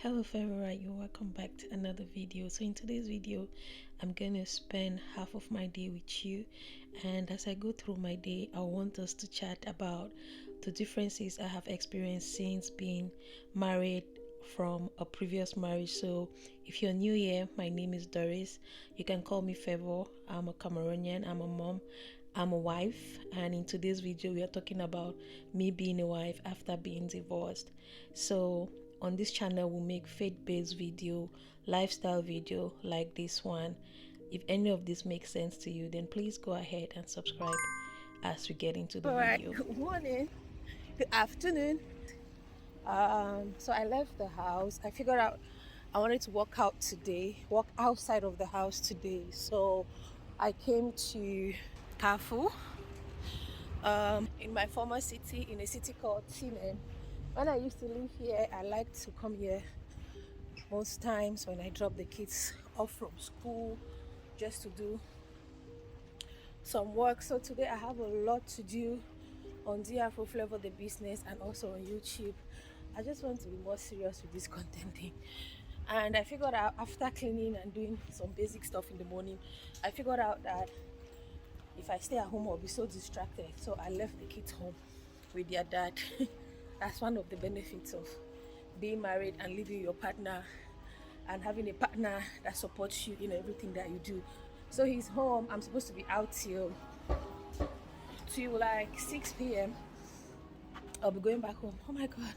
Hello favorite, you're welcome back to another video. So in today's video, I'm gonna spend half of my day with you, and as I go through my day, I want us to chat about the differences I have experienced since being married from a previous marriage. So if you're new here, my name is Doris. You can call me Favor. I'm a Cameroonian, I'm a mom, I'm a wife, and in today's video we are talking about me being a wife after being divorced. So on this channel we'll make faith-based video, lifestyle video like this one. If any of this makes sense to you, then please go ahead and subscribe as we get into the All right, video. good morning, good afternoon. So I left the house. I figured out I wanted to walk outside of the house today. So I came to Carrefour, in my former city, in a city called Tinen. When I used to live here, I liked to come here most times when I drop the kids off from school just to do some work. So today I have a lot to do on DFO Flavor the business and also on YouTube. I just want to be more serious with this content thing. And I figured out after cleaning and doing some basic stuff in the morning, I figured out that if I stay at home I'll be so distracted. So I left the kids home with their dad. That's one of the benefits of being married and leaving your partner and having a partner that supports you in everything that you do. So he's home. I'm supposed to be out till like 6 p.m. I'll be going back home. Oh my god.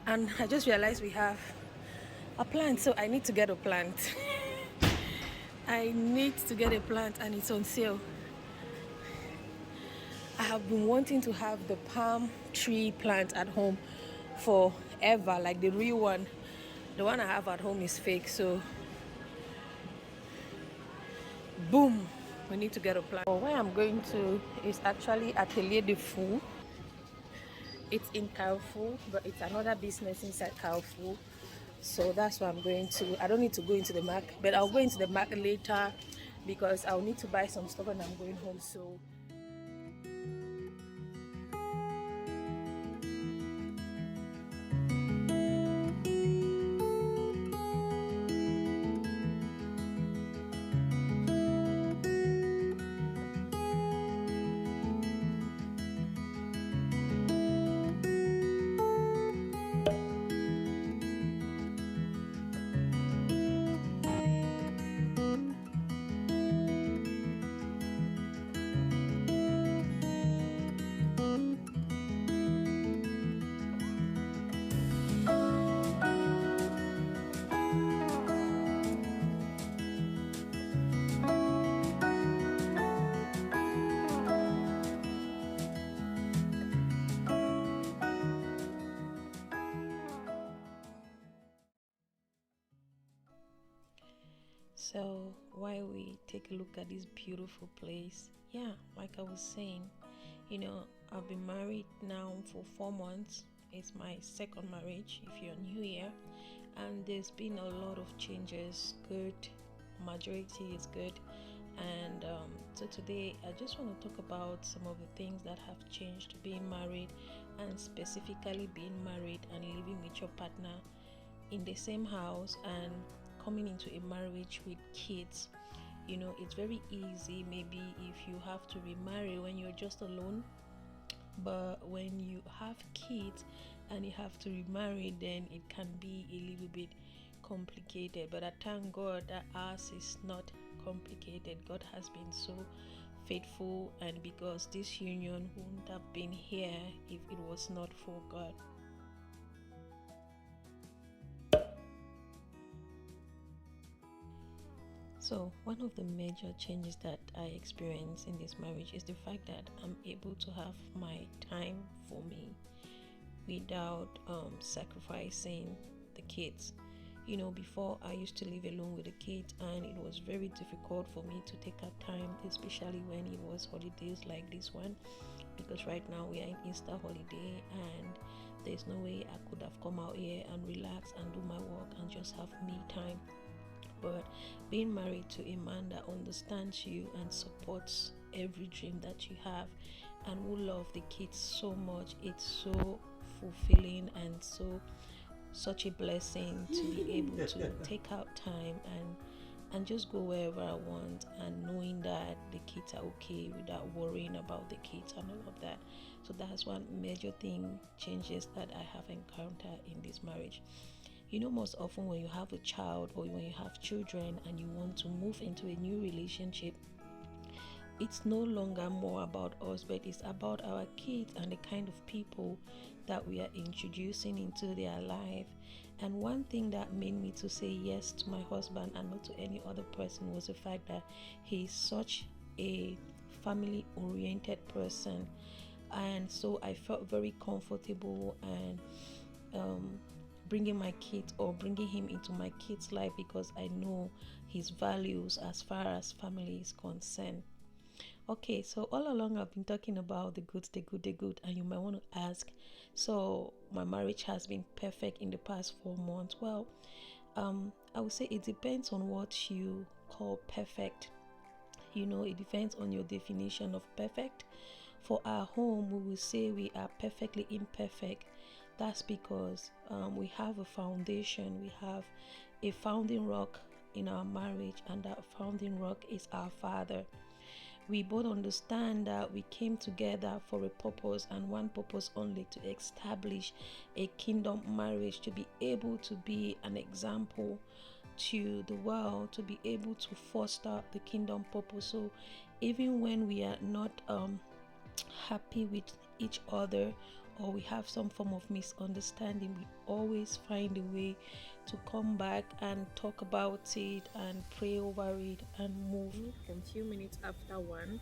And I just realized we have a plant, so I need to get a plant. I need to get a plant and it's on sale. I have been wanting to have the palm tree plant at home forever, like the real one. The one I have at home is fake, so boom, we need to get a plant. Where I'm going to is actually Atelier de Fou. It's in Carrefour, but it's another business inside Carrefour. So that's where I'm going to. I don't need to go into the market, but I'll go into the market later because I'll need to buy some stuff when I'm going home. So So while we take a look at this beautiful place, yeah, like I was saying, I've been married now for 4 months. It's my second marriage if you're new here, and there's been a lot of changes. Good, majority is good. And so today I just want to talk about some of the things that have changed being married, and specifically being married and living with your partner in the same house and coming into a marriage with kids. It's very easy maybe if you have to remarry when you're just alone, but when you have kids and you have to remarry, then it can be a little bit complicated. But I thank God that ours is not complicated. God has been so faithful, and because this union wouldn't have been here if it was not for God. So one of the major changes that I experience in this marriage is the fact that I'm able to have my time for me without sacrificing the kids. Before I used to live alone with the kids, and it was very difficult for me to take out time, especially when it was holidays like this one, because right now we are in Easter holiday and there's no way I could have come out here and relax and do my work and just have me time. But being married to a man that understands you and supports every dream that you have and who love the kids so much, it's so fulfilling and so such a blessing to be able to take out time and just go wherever I want, and knowing that the kids are okay without worrying about the kids and all of that. So that's one major thing changes that I have encountered in this marriage. Most often when you have a child or when you have children and you want to move into a new relationship, it's no longer more about us, but it's about our kids and the kind of people that we are introducing into their life. And one thing that made me to say yes to my husband and not to any other person was the fact that he is such a family oriented person. And so I felt very comfortable and bringing my kids or bringing him into my kids' life, because I know his values as far as family is concerned. Okay, so all along I've been talking about the good, the good, the good, and you might want to ask, so my marriage has been perfect in the past 4 months. Well, I would say it depends on what you call perfect. It depends on your definition of perfect. For our home, we will say we are perfectly imperfect. That's because we have a foundation, we have a founding rock in our marriage, and that founding rock is our Father. We both understand that we came together for a purpose and one purpose only: to establish a kingdom marriage, to be able to be an example to the world, to be able to foster the kingdom purpose. So even when we are not happy with each other, or we have some form of misunderstanding, we always find a way to come back and talk about it and pray over it and move. A few minutes after 1,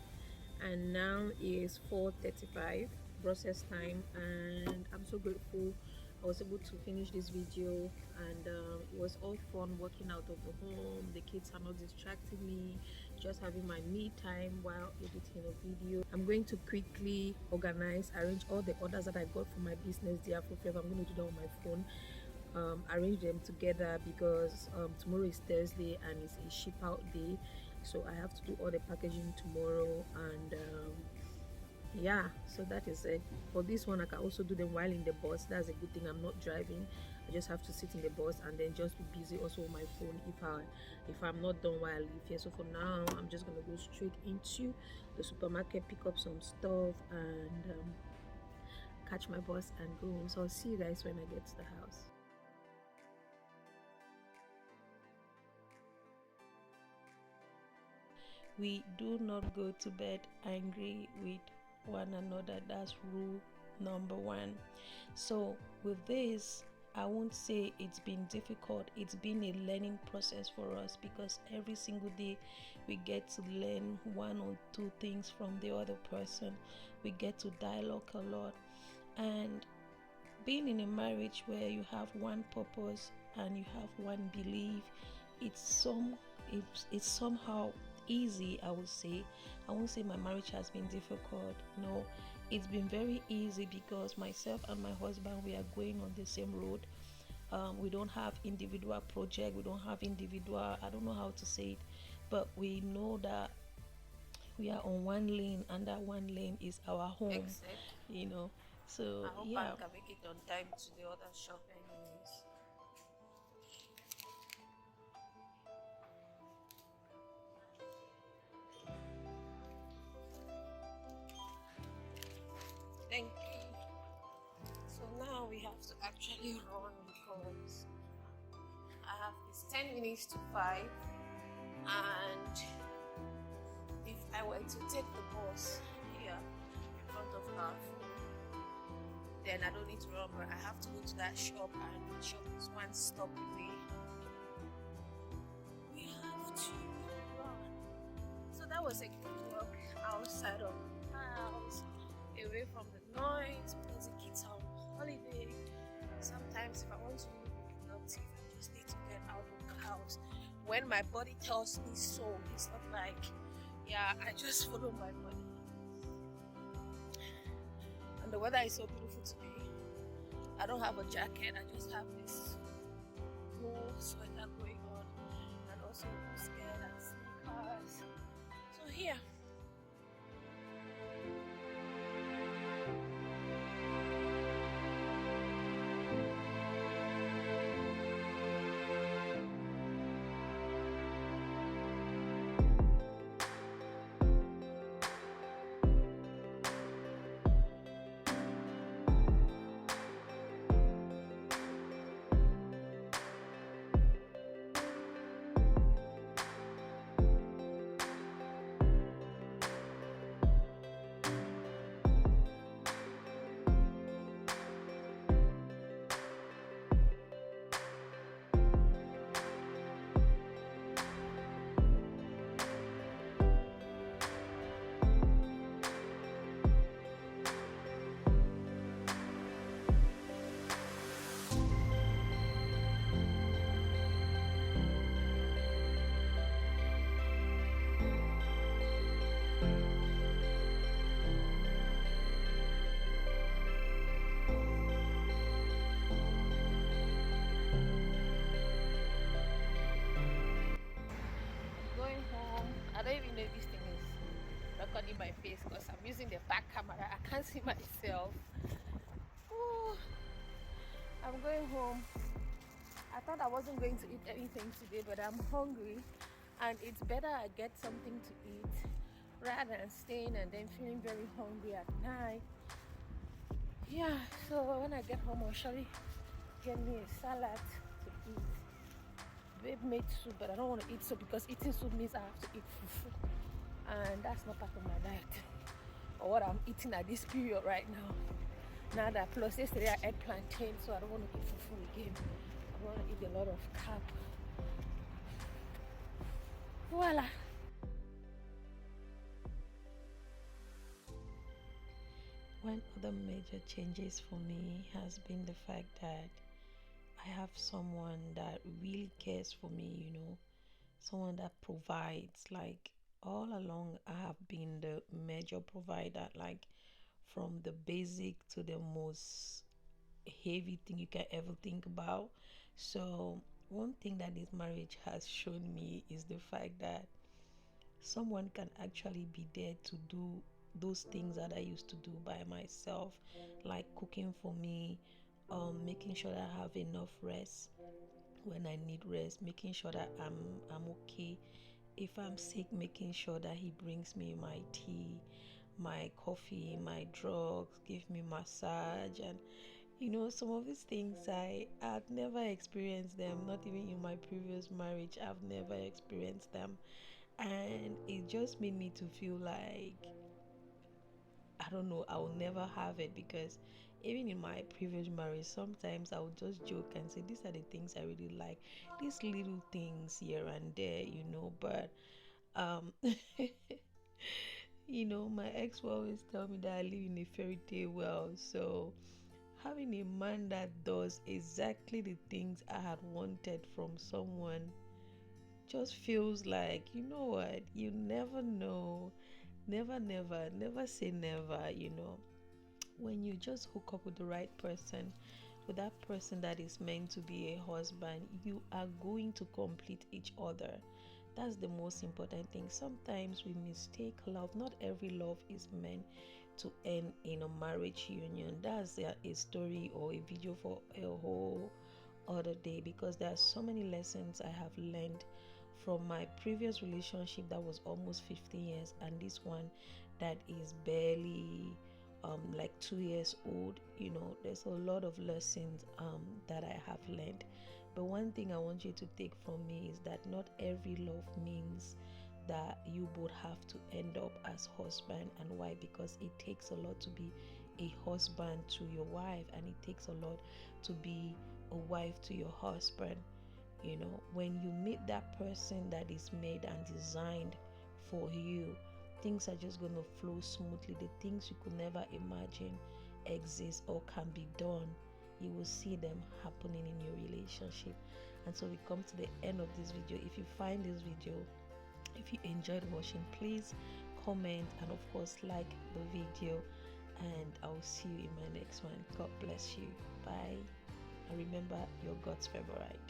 and now is 4:35 Brussels time, and I'm so grateful I was able to finish this video, and it was all fun working out of the home. The kids are not distracting me, just having my me time while editing a video. I'm going to quickly arrange all the orders that I got for my business, the Afro Flavor. I'm going to do that on my phone. Arrange them together, because tomorrow is Thursday and it's a ship out day, so I have to do all the packaging tomorrow. And yeah, so that is it. For this one, I can also do them while in the bus. That's a good thing. I'm not driving. I just have to sit in the bus and then just be busy also on my phone if I'm not done while I leave here. So for now, I'm just gonna go straight into the supermarket, pick up some stuff, and catch my bus and go home. So I'll see you guys when I get to the house. We do not go to bed angry with one another. That's rule number 1. So with this, I won't say it's been difficult. It's been a learning process for us, because every single day we get to learn 1 or 2 things from the other person. We get to dialogue a lot. And being in a marriage where you have one purpose and you have one belief, it's somehow easy. I would say, I won't say my marriage has been difficult. No, it's been very easy, because myself and my husband, we are going on the same road. We don't have individual project, we don't have individual, I don't know how to say it, but we know that we are on one lane, and that one lane is our home. Exactly. So I hope I can make it on time to the other shop anyways. Thank you. So now we have to actually run, because I have this 10 minutes to 5, and if I were to take the bus here in front of our phone, then I don't need to run, but I have to go to that shop, and the shop is 1 stop away. We have to run. So that was a good walk outside of the house, away from the noise, because the kids are on holiday. Sometimes if I want to be productive, I just need to get out of the house. When my body tells me so, it's not like, yeah, I just follow my body. And the weather is so beautiful today. I don't have a jacket, I just have this wool sweater going on, and also wool skirt and sneakers. So here. on in my face because I'm using the back camera. I can't see myself. Oh, I'm going home. I thought I wasn't going to eat anything today, but I'm hungry, and it's better I get something to eat rather than staying and then feeling very hungry at night. Yeah, so when I get home, I'll surely get me a salad to eat. Babe made soup, but I don't want to eat soup because eating soup means I have to eat fufu, and that's not part of my diet or what I'm eating at this period right now. Now that plus yesterday I ate plantain, so I don't want to eat fufu again. I want to eat a lot of carb. Voila. One other major changes for me has been the fact that I have someone that really cares for me, someone that provides. Like all along, I have been the major provider, like from the basic to the most heavy thing you can ever think about. So, one thing that this marriage has shown me is the fact that someone can actually be there to do those things that I used to do by myself, like cooking for me, making sure that I have enough rest when I need rest, making sure that I'm okay. If I'm sick, making sure that he brings me my tea, my coffee, my drugs, give me massage, and some of these things I've never experienced them, not even in my previous marriage. I've never experienced them, and it just made me to feel like I don't know, I will never have it because even in my previous marriage, sometimes I would just joke and say, these are the things I really like, these little things here and there, but um, my ex will always tell me that I live in a fairy tale world. So having a man that does exactly the things I had wanted from someone just feels like, you know what, you never know. Never say never, when you just hook up with the right person, with that person that is meant to be a husband, you are going to complete each other. That's the most important thing. Sometimes we mistake love. Not every love is meant to end in a marriage union. That's a story or a video for a whole other day, because there are so many lessons I have learned from my previous relationship that was almost 15 years and this one that is barely like 2 years old. There's a lot of lessons that I have learned. But one thing I want you to take from me is that not every love means that you both have to end up as husband and wife, because it takes a lot to be a husband to your wife, and it takes a lot to be a wife to your husband. When you meet that person that is made and designed for you, things are just going to flow smoothly. The things you could never imagine exist or can be done, you will see them happening in your relationship. And so we come to the end of this video. If you find this video, if you enjoyed watching, please comment and of course like the video, and I'll see you in my next one. God bless you. Bye. And remember, you're God's favorite.